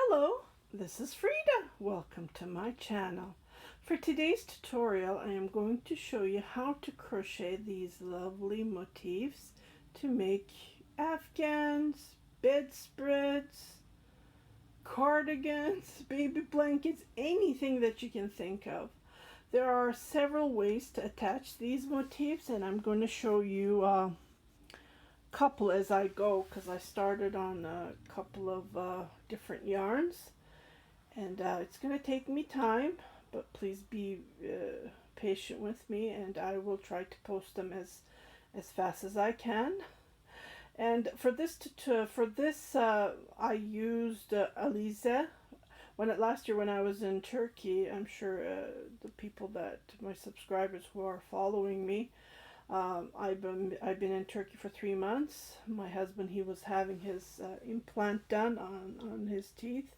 Hello, this is Frida. Welcome to my channel. For today's tutorial, I am going to show you how to crochet these lovely motifs to make afghans, bedspreads, cardigans, baby blankets, anything that you can think of. There are several ways to attach these motifs, and I'm going to show you a couple as I go, because I started on a couple of different yarns, and it's going to take me time, but please be patient with me, and I will try to post them as fast as I can. And for this I used Alize. Last year when I was in Turkey, I'm sure the people that my subscribers who are following me, I've been in Turkey for 3 months. My husband, he was having his implant done on his teeth.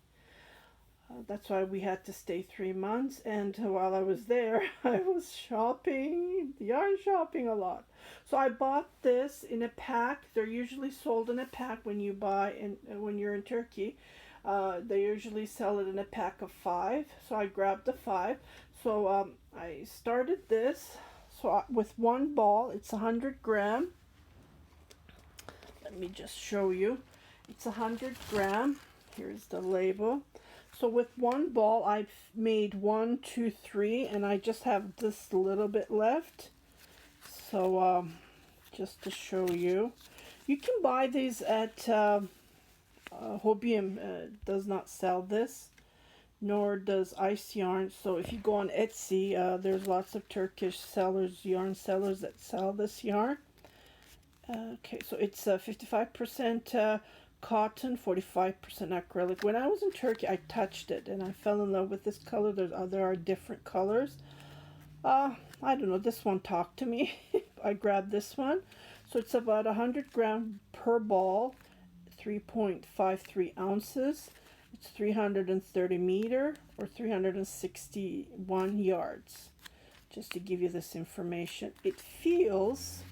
That's why we had to stay 3 months. And while I was there, I was yarn shopping a lot. So I bought this in a pack. They're usually sold in a pack when you buy when you're in Turkey. They usually sell it in a pack of 5. So I grabbed the 5. So I started this. So with one ball, it's 100 gram. Let me just show you. It's 100 gram. Here's the label. So with one ball, I've made 1, 2, 3, and I just have this little bit left. So just to show you, you can buy these at Hobium. Does not sell this, nor does Ice Yarn. So if you go on Etsy, there's lots of Turkish sellers, yarn sellers that sell this yarn. Okay, so it's 55% cotton, 45% acrylic. When I was in Turkey, I touched it and I fell in love with this color. There are different colors. I don't know, this one talked to me. I grabbed this one. So it's about 100 gram per ball, 3.53 ounces. It's 330 meter or 361 yards. Just to give you this information. It feels,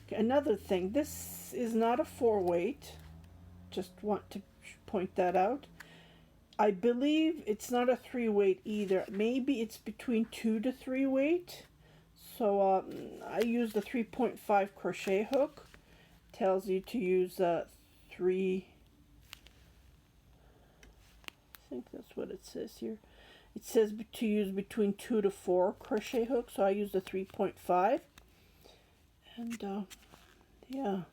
okay, another thing, this is not a 4-weight. Just want to point that out. I believe it's not a 3-weight either. Maybe it's between 2 to 3 weight. So I used a 3.5 crochet hook. Tells you to use 3. I think that's what it says here. It says to use between 2 to 4 crochet hooks, so I used a 3.5. And yeah,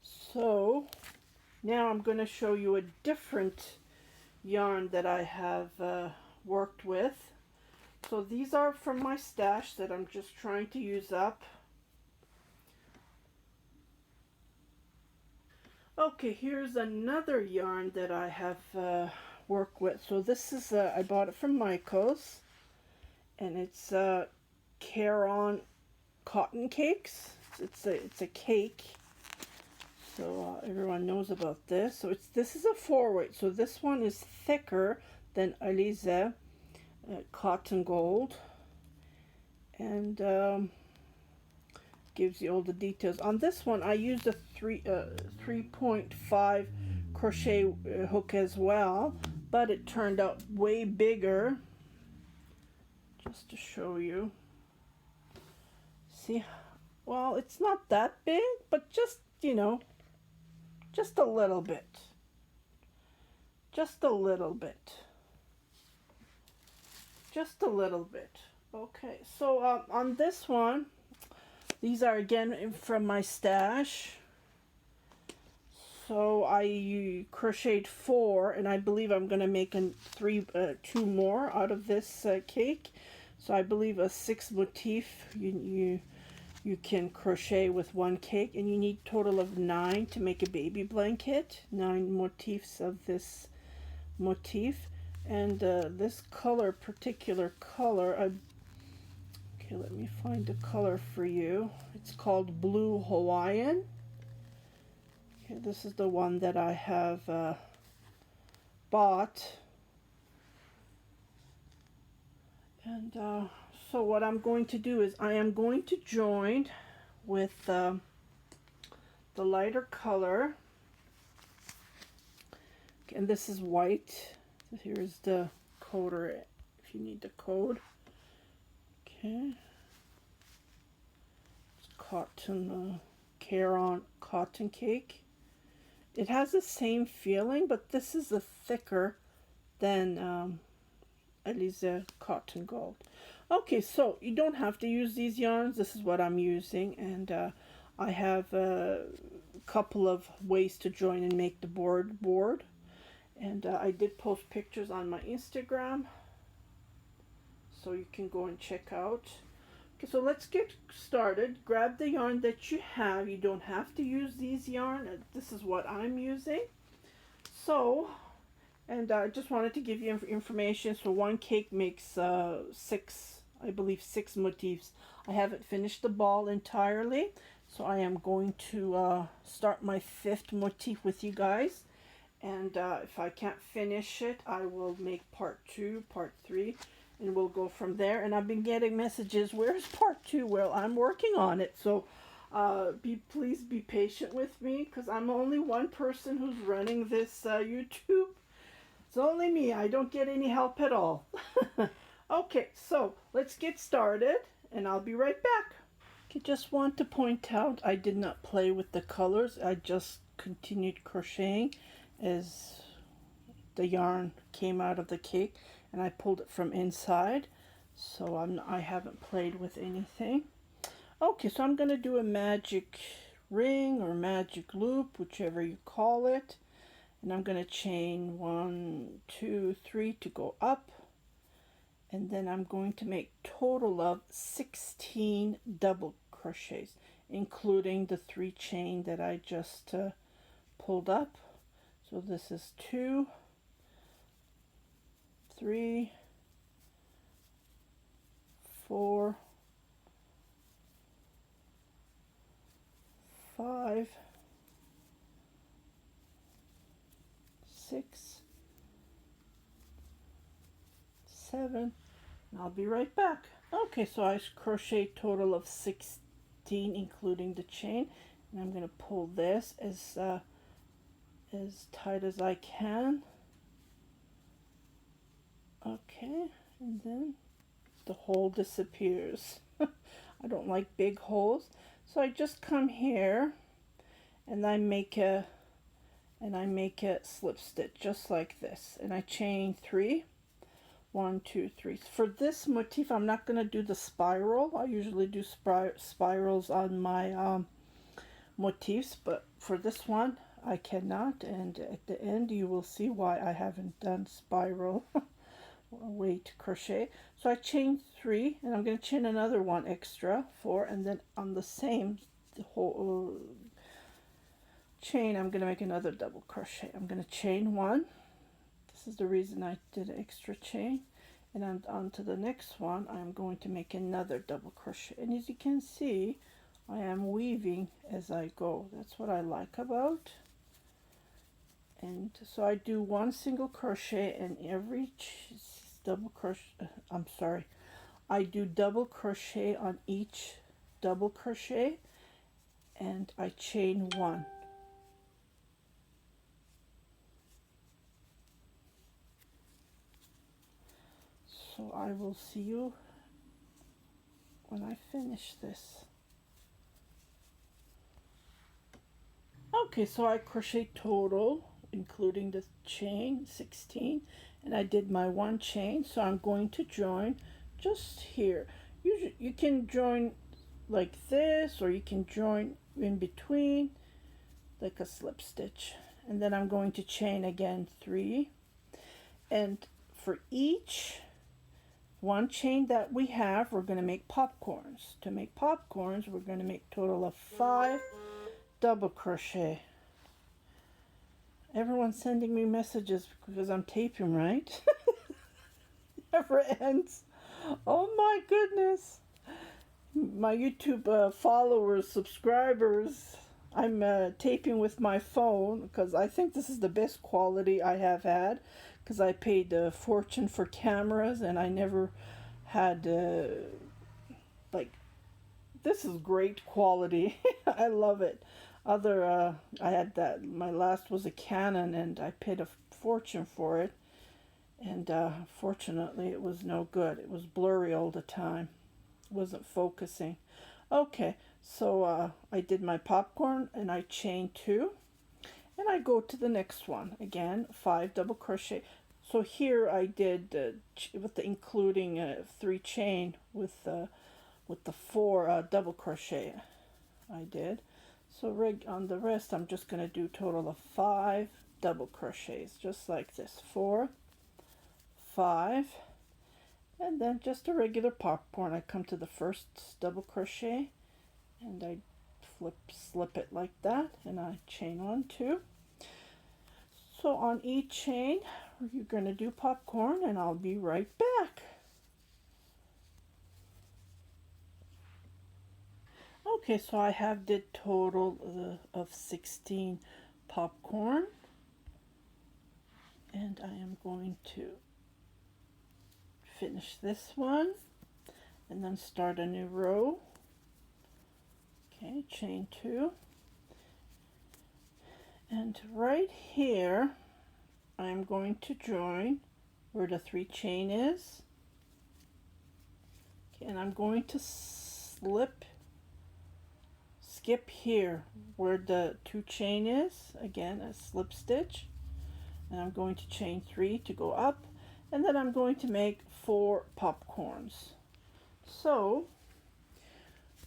so now I'm going to show you a different yarn that I have worked with. So these are from my stash that I'm just trying to use up. Okay, here's another yarn that I have work with. So this is I bought it from Michael's, and it's Care-On cotton cakes. It's a cake, so everyone knows about this. So this is a 4-weight. So this one is thicker than Alize cotton gold, and gives you all the details. On this one, I used a 3.5 crochet hook as well, but it turned out way bigger. Just to show you. See, well, it's not that big, but just, you know, just a little bit. Just a little bit. Just a little bit. Okay, so on this one, these are again from my stash. So I crocheted 4, and I believe I'm going to make 2 more out of this cake. So I believe a 6 motif you can crochet with 1 cake, and you need a total of 9 to make a baby blanket. 9 motifs of this motif, and this particular color. Okay, let me find the color for you. It's called Blue Hawaiian. Okay, this is the one that I have bought. And so what I'm going to do is I am going to join with the lighter color. black, and this is white. So here's the coder if you need the code. Okay. It's cotton, Caron cotton cake. It has the same feeling, but this is a thicker than Alize Cotton Gold. Okay, so you don't have to use these yarns. This is what I'm using, and I have a couple of ways to join and make the board. And I did post pictures on my Instagram, so you can go and check out. Okay, so let's get started. Grab the yarn that you have. You don't have to use these yarn. This is what I'm using. So, and I just wanted to give you information. So one cake makes six motifs. I haven't finished the ball entirely, so I am going to start my 5th motif with you guys. And if I can't finish it, I will make part 2, part 3, and we'll go from there. And I've been getting messages, where's part 2? Well, I'm working on it. So please be patient with me, because I'm only one person who's running this YouTube. It's only me. I don't get any help at all. Okay, so let's get started, and I'll be right back. Okay, just want to point out, I did not play with the colors. I just continued crocheting as the yarn came out of the cake, and I pulled it from inside, so I haven't played with anything. Okay, so I'm going to do a magic ring or magic loop, whichever you call it, and I'm going to chain 1, 2, 3 to go up, and then I'm going to make total of 16 double crochets, including the 3 chain that I just pulled up. So this is 2, 3, 4, 5, 6, 7, and I'll be right back. Okay, so I crochet total of 16, including the chain, and I'm going to pull this as tight as I can. Okay, and then the hole disappears. I don't like big holes, so I just come here and I make a slip stitch just like this, and I chain 3. 1, 2, 3. For this motif, I'm not going to do the spiral. I usually do spirals on my motifs, but for this one I cannot, and at the end you will see why I haven't done spiral way to crochet. So I chain 3, and I'm going to chain another one extra, 4, and then on the same whole chain I'm going to make another double crochet. I'm going to chain 1. This is the reason I did an extra chain, and on to the next one I'm going to make another double crochet, and as you can see I am weaving as I go. That's what I like about. And so I do 1 single crochet in every double crochet. I do double crochet on each double crochet, and I chain 1. So I will see you when I finish this. Okay, so I crochet total, including the chain, 16, and I did my 1 chain, so I'm going to join just here. You can join like this, or you can join in between like a slip stitch, and then I'm going to chain again 3, and for each 1 chain that we have, we're going to make popcorns. To make popcorns, we're going to make total of 5 double crochet. Everyone's sending me messages because I'm taping, right? Never ends. Oh my goodness. My YouTube followers, subscribers, I'm taping with my phone because I think this is the best quality I have had, because I paid a fortune for cameras and I never had like, this is great quality. I love it. I had that, my last was a Canon, and I paid a fortune for it, and fortunately it was no good. It was blurry all the time. It wasn't focusing. Okay, so I did my popcorn and I chained 2, and I go to the next one again, 5 double crochet. So here I did with the including 3 chain with the 4 double crochet I did. So on the rest I'm just going to do a total of 5 double crochets, just like this. 4, 5, and then just a regular popcorn. I come to the first double crochet and I slip it like that, and I chain 1, 2. So on each chain you're going to do popcorn, and I'll be right back. Okay, so I have did total of 16 popcorn, and I am going to finish this one and then start a new row. Okay, chain 2, and right here I'm going to join where the 3 chain is. Okay, and I'm going to skip here where the 2 chain is, again a slip stitch, and I'm going to chain 3 to go up, and then I'm going to make 4 popcorns. So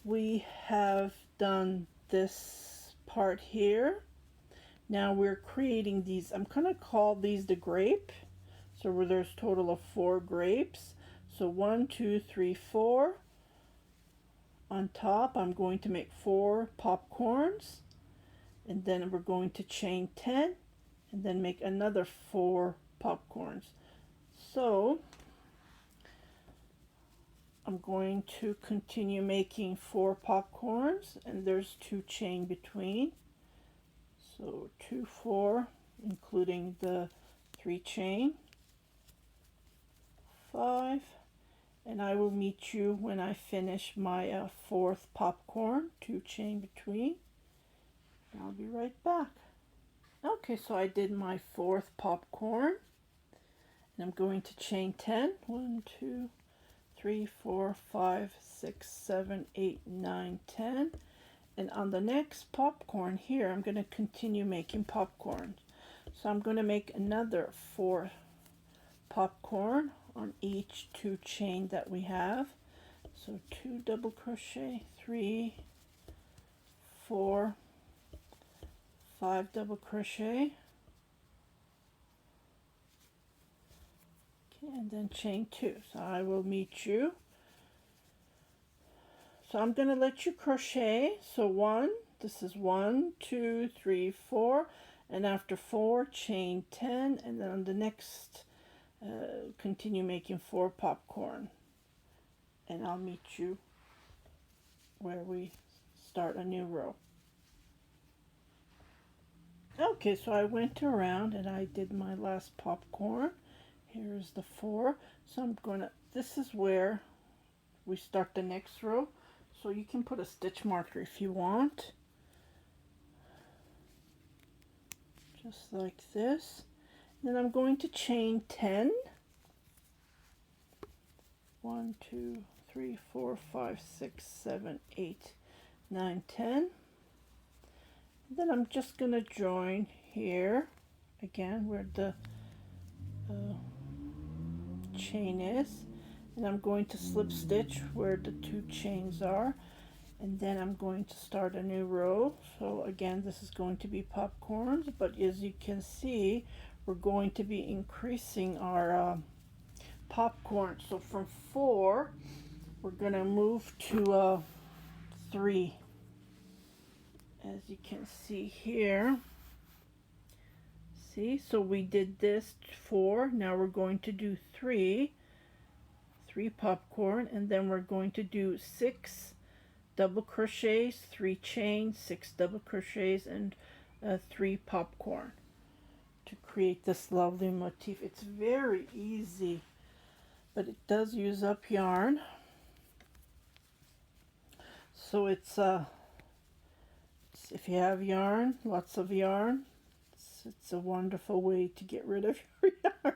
we have done this part here. Now we're creating these, I'm going to call these the grape. So where there's a total of 4 grapes. So 1, 2, 3, 4. On top I'm going to make 4 popcorns, and then we're going to chain 10 and then make another 4 popcorns. So I'm going to continue making 4 popcorns, and there's 2 chain between. So 2, 4, including the 3 chain, 5, and I will meet you when I finish my 4th popcorn, 2 chain between. I'll be right back. Okay, so I did my 4th popcorn, and I'm going to chain 10. 1, 2, 3, 4, 5, 6, 7, 8, 9, 10. And on the next popcorn here, I'm going to continue making popcorn. So I'm going to make another 4 popcorn on each 2 chain that we have. So 2 double crochet, 3, 4, 5 double crochet, okay, and then chain 2. So I will meet you. So I'm going to let you crochet. So 1, this is 1, 2, 3, 4, and after 4 chain 10, and then on the next continue making 4 popcorn, and I'll meet you where we start a new row. Okay, so I went around and I did my last popcorn. Here's the 4. So I'm gonna, this is where we start the next row. So you can put a stitch marker if you want. Just like this. Then I'm going to chain 10. 1, 2, 3, 4, 5, 6, 7, 8, 9, 10. Then I'm just going to join here again where the chain is, and I'm going to slip stitch where the 2 chains are, and then I'm going to start a new row. So again, this is going to be popcorns, but as you can see, we're going to be increasing our popcorn. So from 4 we're going to move to 3, as you can see here. See, so we did this 4, now we're going to do 3 popcorn, and then we're going to do 6 double crochets, 3 chains, 6 double crochets, and 3 popcorn to create this lovely motif. It's very easy, but it does use up yarn. So it's if you have yarn, lots of yarn, it's It's a wonderful way to get rid of your yarn.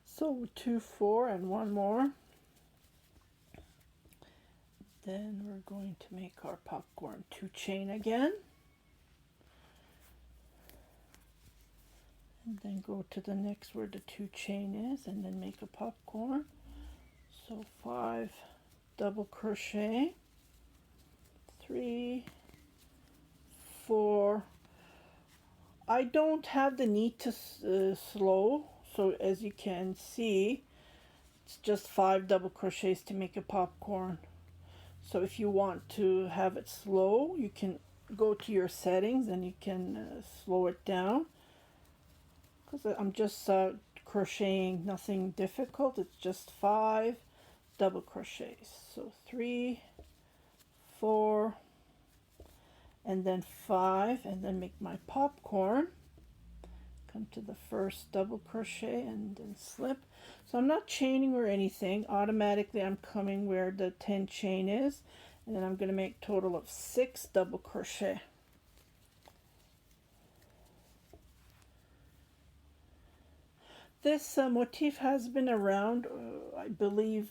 So 2, 4, and one more. Then we're going to make our popcorn 2 chain again. And then go to the next where the 2 chain is, and then make a popcorn. So 5 double crochet, 3, 4. I don't have the need to slow, so as you can see, it's just 5 double crochets to make a popcorn. So if you want to have it slow, you can go to your settings and you can slow it down. Because I'm just crocheting nothing difficult. It's just 5 double crochets. So 3, 4, and then 5, and then make my popcorn. Come to the first double crochet and then slip. So I'm not chaining or anything. Automatically I'm coming where the 10 chain is, and then I'm going to make a total of 6 double crochet. This motif has been around, I believe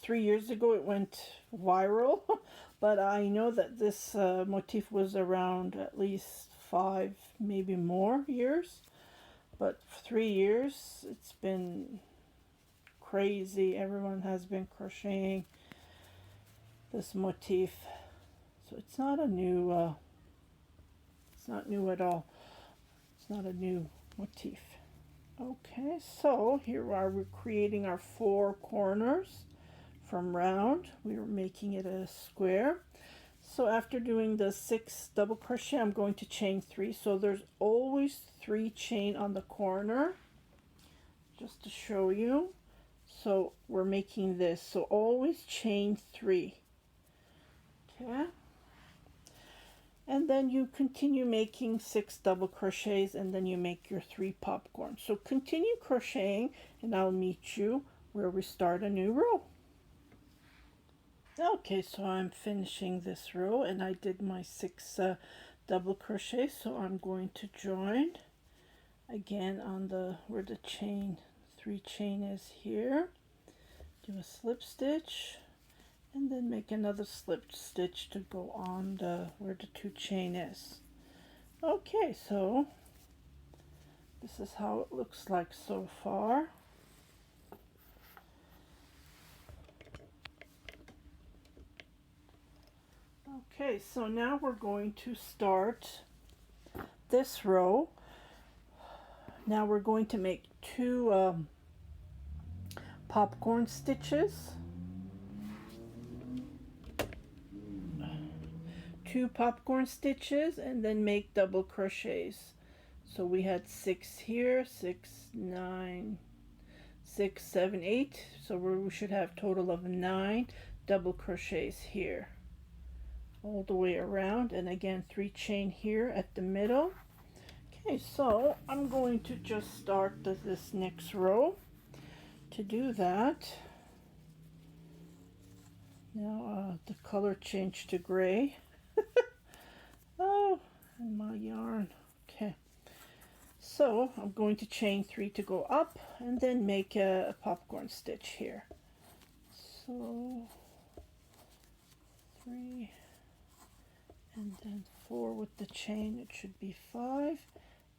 3 years ago it went viral, but I know that this motif was around at least 5, maybe more years. But for 3 years, it's been crazy. Everyone has been crocheting this motif. So it's not a new, it's not new at all. It's not a new motif. Okay, so here we're creating our 4 corners from round. We are making it a square. So after doing the 6 double crochet, I'm going to chain 3. So there's always 3 chain on the corner, just to show you. So we're making this. So always chain 3. Okay. And then you continue making 6 double crochets, and then you make your 3 popcorn. So continue crocheting, and I'll meet you where we start a new row. Okay, so I'm finishing this row, and I did my 6 double crochet. So I'm going to join again on the where the chain 3 chain is here. Do a slip stitch, and then make another slip stitch to go on the where the 2 chain is. Okay, so this is how it looks like so far. Okay, so now we're going to start this row. Now we're going to make 2 popcorn stitches. 2 popcorn stitches, and then make double crochets. So we had 6 here, 6, 9, 6, 7, 8. So we should have a total of 9 double crochets here, all the way around, and again 3 chain here at the middle. Okay, so I'm going to just start this next row. To do that, now the color changed to gray. Oh, and my yarn. Okay, so I'm going to chain 3 to go up, and then make a popcorn stitch here. So 3, and then 4 with the chain. It should be 5,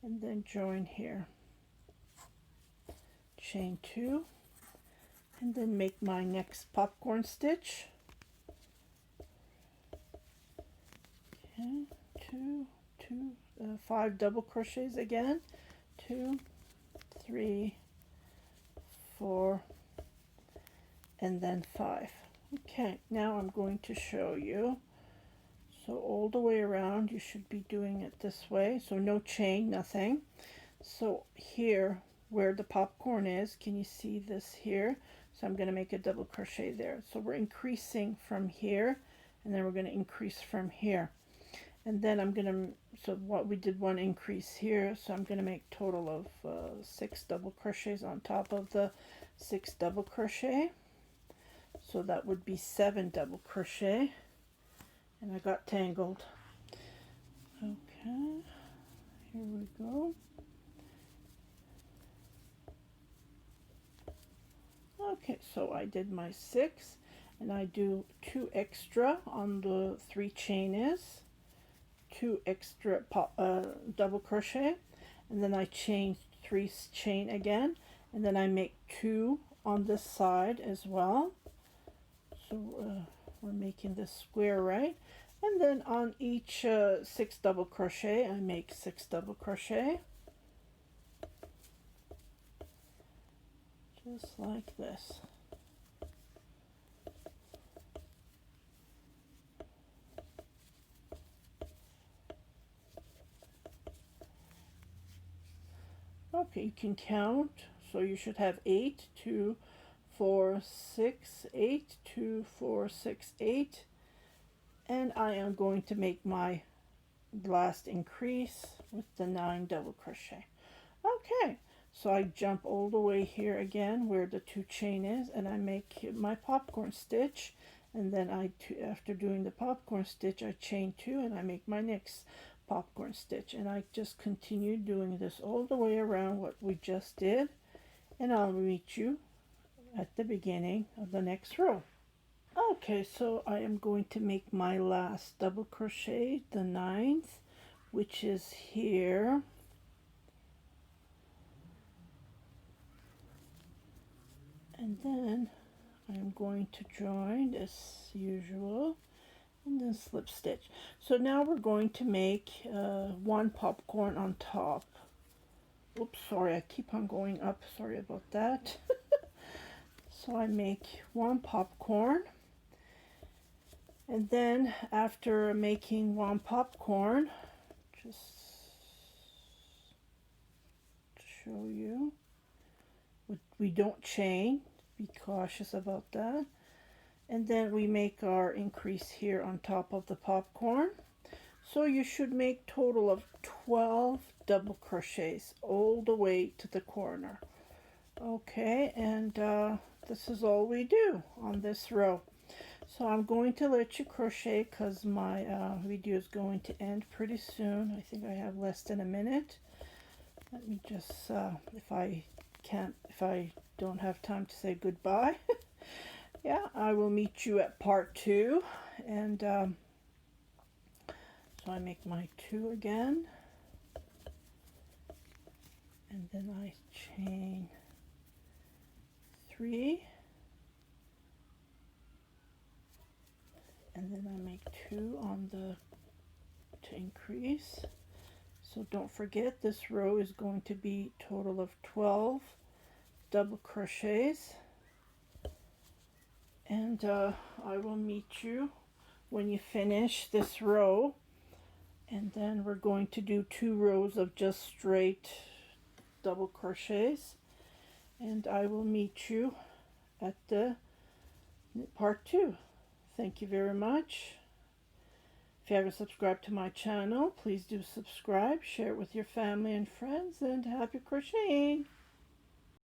and then join here. Chain 2, and then make my next popcorn stitch. Okay, 2, 5 double crochets again. 2, 3, 4, and then 5. Okay, now I'm going to show you. So all the way around, you should be doing it this way. So no chain, nothing. So here where the popcorn is, can you see this here? So I'm going to make a double crochet there. So we're increasing from here, and then we're going to increase from here. And then I'm going to, so what we did 1 increase here, so I'm going to make a total of 6 double crochets on top of the 6 double crochet. So that would be 7 double crochet. And I got tangled. Okay, Here we go. Okay, so I did my 6, and I do 2 extra on the 3 chain 2 extra double crochet, and then I chain 3 chain again, and then I make 2 on this side as well. So we're making this square, right? And then on each 6 double crochet, I make 6 double crochet, just like this. Okay, you can count, so you should have 8, 2, 4, 6, 8, 2, 4, 6, 8, and I am going to make my last increase with the 9 double crochet. Okay, so I jump all the way here again where the 2 chain is, and I make my popcorn stitch, and then after doing the popcorn stitch, I chain 2 and I make my next popcorn stitch, and I just continue doing this all the way around what we just did, and I'll meet you at the beginning of the next row. Okay, so I am going to make my last double crochet, the 9th, which is here. And then I'm going to join as usual and then slip stitch. So now we're going to make 1 popcorn on top. Oops, sorry, I keep on going up. Sorry about that. So I make 1 popcorn. And then after making 1 popcorn, just to show you, we don't chain, be cautious about that. And then we make our increase here on top of the popcorn. So you should make total of 12 double crochets all the way to the corner. Okay, and this is all we do on this row. So I'm going to let you crochet because my video is going to end pretty soon. I think I have less than a minute. Let me just, if I don't have time to say goodbye, yeah, I will meet you at part 2. And so I make my 2 again, and then I chain 3, and then I make 2 on the to increase. So don't forget, this row is going to be total of 12 double crochets, and I will meet you when you finish this row, and then we're going to do 2 rows of just straight double crochets, and I will meet you at the part 2. Thank you very much. If you haven't subscribed to my channel, please do subscribe, share it with your family and friends, and happy crocheting!